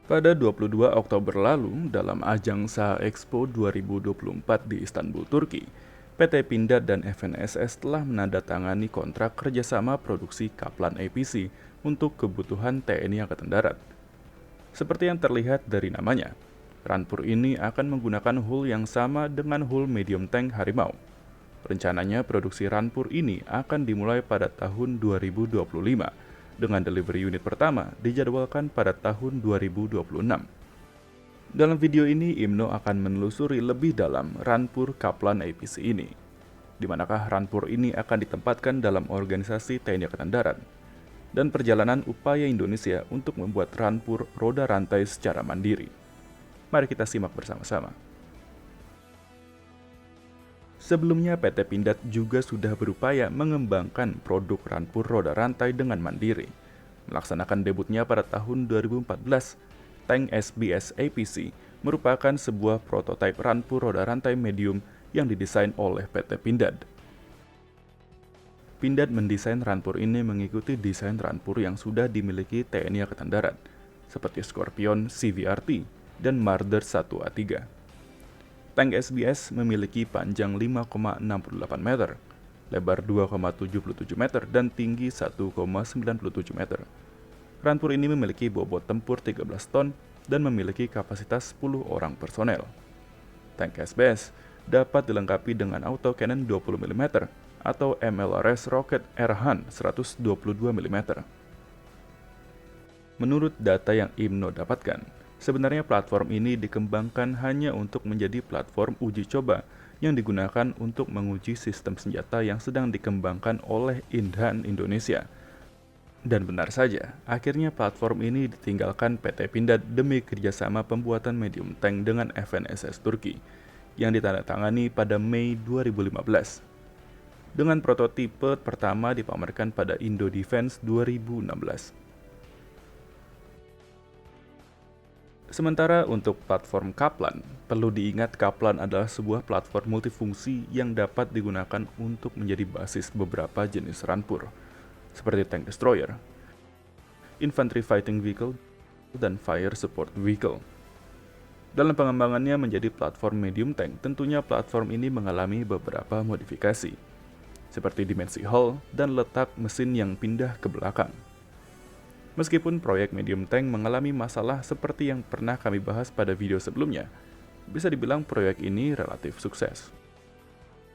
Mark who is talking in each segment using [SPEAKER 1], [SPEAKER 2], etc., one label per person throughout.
[SPEAKER 1] Pada 22 Oktober lalu, dalam ajang Saha Expo 2024 di Istanbul, Turki, PT Pindad dan FNSS telah menandatangani kontrak kerjasama produksi Kaplan APC untuk kebutuhan TNI Angkatan Darat. Seperti yang terlihat dari namanya, Rampur ini akan menggunakan hull yang sama dengan hull medium tank Harimau. Rencananya produksi Rampur ini akan dimulai pada tahun 2025, dengan delivery unit pertama dijadwalkan pada tahun 2026. Dalam video ini, Imno akan menelusuri lebih dalam Rampur Kaplan APC ini. Di manakah Rampur ini akan ditempatkan dalam organisasi TNI Angkatan Darat, dan perjalanan upaya Indonesia untuk membuat Rampur roda rantai secara mandiri. Mari kita simak bersama-sama. Sebelumnya, PT Pindad juga sudah berupaya mengembangkan produk Rampur roda rantai dengan mandiri. Melaksanakan debutnya pada tahun 2014, tank SBS APC merupakan sebuah prototipe Rampur roda rantai medium yang didesain oleh PT Pindad. Pindad mendesain Rampur ini mengikuti desain Rampur yang sudah dimiliki TNI Angkatan Darat, seperti Scorpion CVRT dan Marder 1A3. Tank SBS memiliki panjang 5,68 meter, lebar 2,77 meter, dan tinggi 1,97 meter. Rampur ini memiliki bobot tempur 13 ton dan memiliki kapasitas 10 orang personel. Tank SBS dapat dilengkapi dengan autocannon 20 mm atau MLRS Rocket Erhan 122 mm. Menurut data yang Imno dapatkan, sebenarnya platform ini dikembangkan hanya untuk menjadi platform uji coba yang digunakan untuk menguji sistem senjata yang sedang dikembangkan oleh Indhan Indonesia. Dan benar saja, akhirnya platform ini ditinggalkan PT Pindad demi kerjasama pembuatan medium tank dengan FNSS Turki yang ditandatangani pada Mei 2015. Dengan prototipe pertama dipamerkan pada Indo Defense 2016. Sementara untuk platform Kaplan, perlu diingat Kaplan adalah sebuah platform multifungsi yang dapat digunakan untuk menjadi basis beberapa jenis Rampur, seperti tank destroyer, infantry fighting vehicle, dan fire support vehicle. Dalam pengembangannya menjadi platform medium tank, tentunya platform ini mengalami beberapa modifikasi, seperti dimensi hull dan letak mesin yang pindah ke belakang. Meskipun proyek medium tank mengalami masalah seperti yang pernah kami bahas pada video sebelumnya, bisa dibilang proyek ini relatif sukses.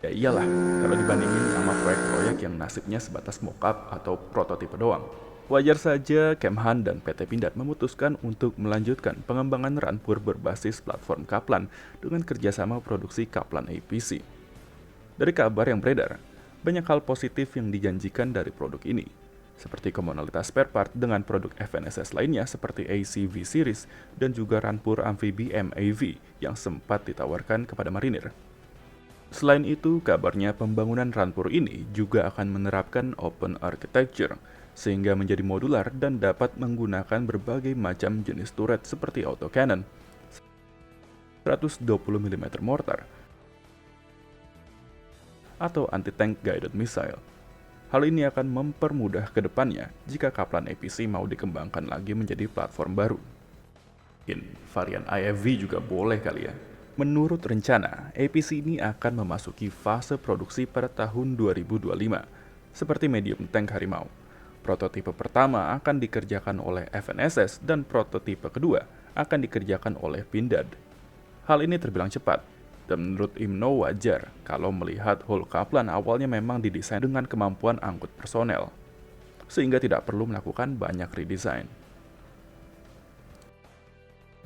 [SPEAKER 1] Ya iyalah, kalau dibandingin sama proyek-proyek yang nasibnya sebatas mock-up atau prototipe doang. Wajar saja Kemhan dan PT Pindad memutuskan untuk melanjutkan pengembangan Rampur berbasis platform Kaplan dengan kerjasama produksi Kaplan APC. Dari kabar yang beredar, banyak hal positif yang dijanjikan dari produk ini, seperti komunalitas spare part dengan produk FNSS lainnya seperti ACV Series dan juga Rampur Amfibi MAV yang sempat ditawarkan kepada marinir. Selain itu, kabarnya pembangunan Rampur ini juga akan menerapkan open architecture, sehingga menjadi modular dan dapat menggunakan berbagai macam jenis turret seperti autocannon, 120 mm mortar, atau anti-tank guided missile. Hal ini akan mempermudah ke depannya jika Kaplan APC mau dikembangkan lagi menjadi platform baru. Mungkin varian IFV juga boleh kali ya. Menurut rencana, APC ini akan memasuki fase produksi pada tahun 2025, seperti medium tank Harimau. Prototipe pertama akan dikerjakan oleh FNSS dan prototipe kedua akan dikerjakan oleh Pindad. Hal ini terbilang cepat, dan menurut Imno wajar kalau melihat hull Kaplan awalnya memang didesain dengan kemampuan angkut personel, sehingga tidak perlu melakukan banyak redesign.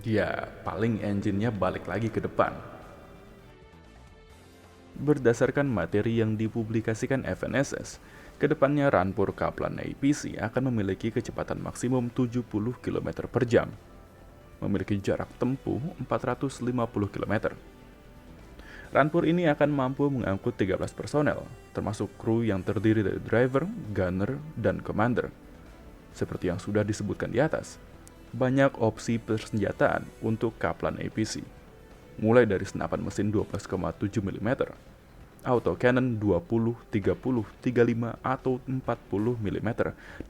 [SPEAKER 1] Ya, paling engine-nya balik lagi ke depan. Berdasarkan materi yang dipublikasikan FNSS, kedepannya Rampur Kaplan APC akan memiliki kecepatan maksimum 70 km per jam, memiliki jarak tempuh 450 km. Rampur ini akan mampu mengangkut 13 personel, termasuk kru yang terdiri dari driver, gunner, dan commander. Seperti yang sudah disebutkan di atas, banyak opsi persenjataan untuk Kaplan APC, mulai dari senapan mesin 12,7 mm, autocannon 20, 30, 35, atau 40 mm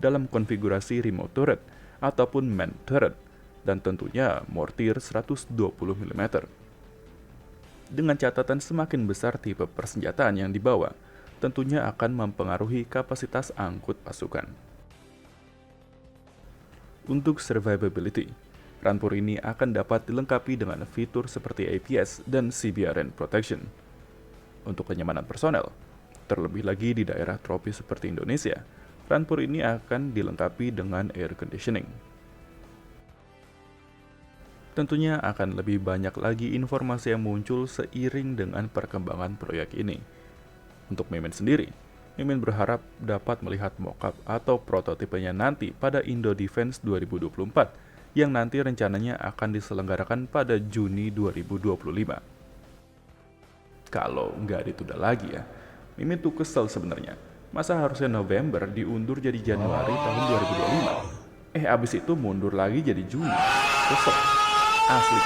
[SPEAKER 1] dalam konfigurasi remote turret ataupun manned turret, dan tentunya mortir 120 mm. Dengan catatan semakin besar tipe persenjataan yang dibawa, tentunya akan mempengaruhi kapasitas angkut pasukan. Untuk survivability, rampur ini akan dapat dilengkapi dengan fitur seperti APS dan CBRN protection. Untuk kenyamanan personel, terlebih lagi di daerah tropis seperti Indonesia, rampur ini akan dilengkapi dengan air conditioning. Tentunya akan lebih banyak lagi informasi yang muncul seiring dengan perkembangan proyek ini. Untuk Mimin sendiri, Mimin berharap dapat melihat mockup atau prototipenya nanti pada Indo Defense 2024 yang nanti rencananya akan diselenggarakan pada Juni 2025. Kalau nggak ditunda lagi ya, Mimin tuh kesel sebenarnya. Masa harusnya November diundur jadi Januari tahun 2025? Abis itu mundur lagi jadi Juni. Kesel. Asli.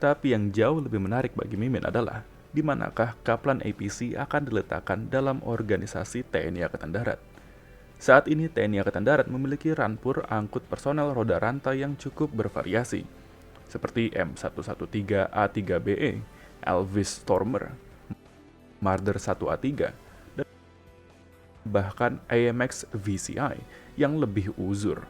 [SPEAKER 1] Tapi yang jauh lebih menarik bagi Mimin adalah di manakah Kaplan APC akan diletakkan dalam organisasi TNI Angkatan Darat. Saat ini TNI Angkatan Darat memiliki rampur angkut personel roda rantai yang cukup bervariasi, seperti M113A3BE, Elvis Stormer, Marder 1A3, dan bahkan AMX VCI yang lebih uzur.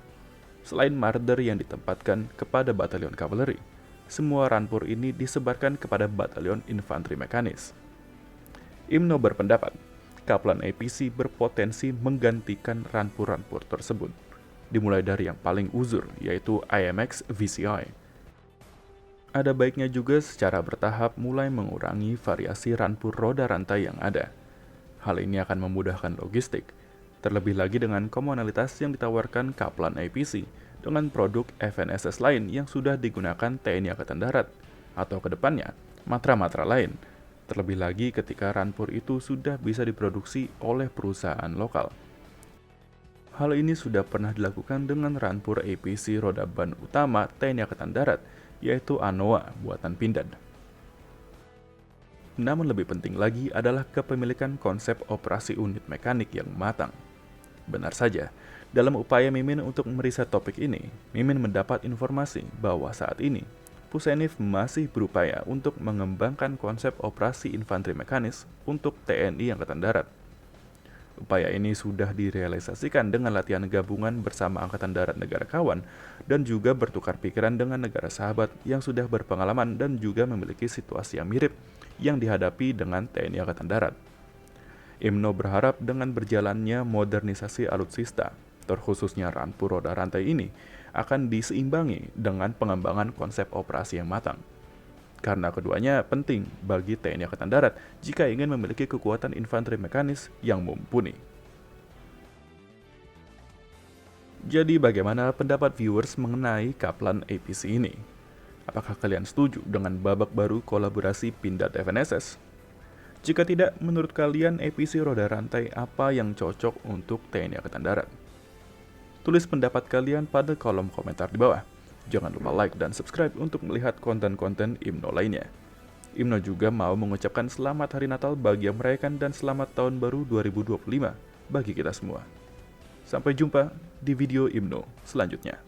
[SPEAKER 1] Selain Marder yang ditempatkan kepada batalion kavaleri, semua rampur ini disebarkan kepada batalion infanteri mekanis. IMNO berpendapat, Kaplan APC berpotensi menggantikan rampur-rampur tersebut, dimulai dari yang paling uzur, yaitu AMX VCI. Ada baiknya juga secara bertahap mulai mengurangi variasi rampur roda rantai yang ada. Hal ini akan memudahkan logistik, terlebih lagi dengan komunalitas yang ditawarkan Kaplan APC dengan produk FNSS lain yang sudah digunakan TNI Angkatan Darat, atau kedepannya matra-matra lain, terlebih lagi ketika rampur itu sudah bisa diproduksi oleh perusahaan lokal. Hal ini sudah pernah dilakukan dengan rampur APC roda ban utama TNI Angkatan Darat, yaitu ANOA buatan Pindad. Namun lebih penting lagi adalah kepemilikan konsep operasi unit mekanik yang matang. Benar saja, dalam upaya Mimin untuk meriset topik ini, Mimin mendapat informasi bahwa saat ini Pusenif masih berupaya untuk mengembangkan konsep operasi infanteri mekanis untuk TNI Angkatan Darat. Upaya ini sudah direalisasikan dengan latihan gabungan bersama Angkatan Darat negara kawan dan juga bertukar pikiran dengan negara sahabat yang sudah berpengalaman dan juga memiliki situasi yang mirip yang dihadapi dengan TNI Angkatan Darat. IMNO berharap dengan berjalannya modernisasi alutsista, terkhususnya rampur roda rantai ini, akan diseimbangi dengan pengembangan konsep operasi yang matang. Karena keduanya penting bagi TNI Angkatan Darat jika ingin memiliki kekuatan infanteri mekanis yang mumpuni. Jadi bagaimana pendapat viewers mengenai Kaplan APC ini? Apakah kalian setuju dengan babak baru kolaborasi Pindad FNSS? Jika tidak, menurut kalian APC roda rantai apa yang cocok untuk TNI Angkatan Darat? Tulis pendapat kalian pada kolom komentar di bawah. Jangan lupa like dan subscribe untuk melihat konten-konten IMNO lainnya. IMNO juga mau mengucapkan selamat Hari Natal bagi yang merayakan dan selamat Tahun Baru 2025 bagi kita semua. Sampai jumpa di video IMNO selanjutnya.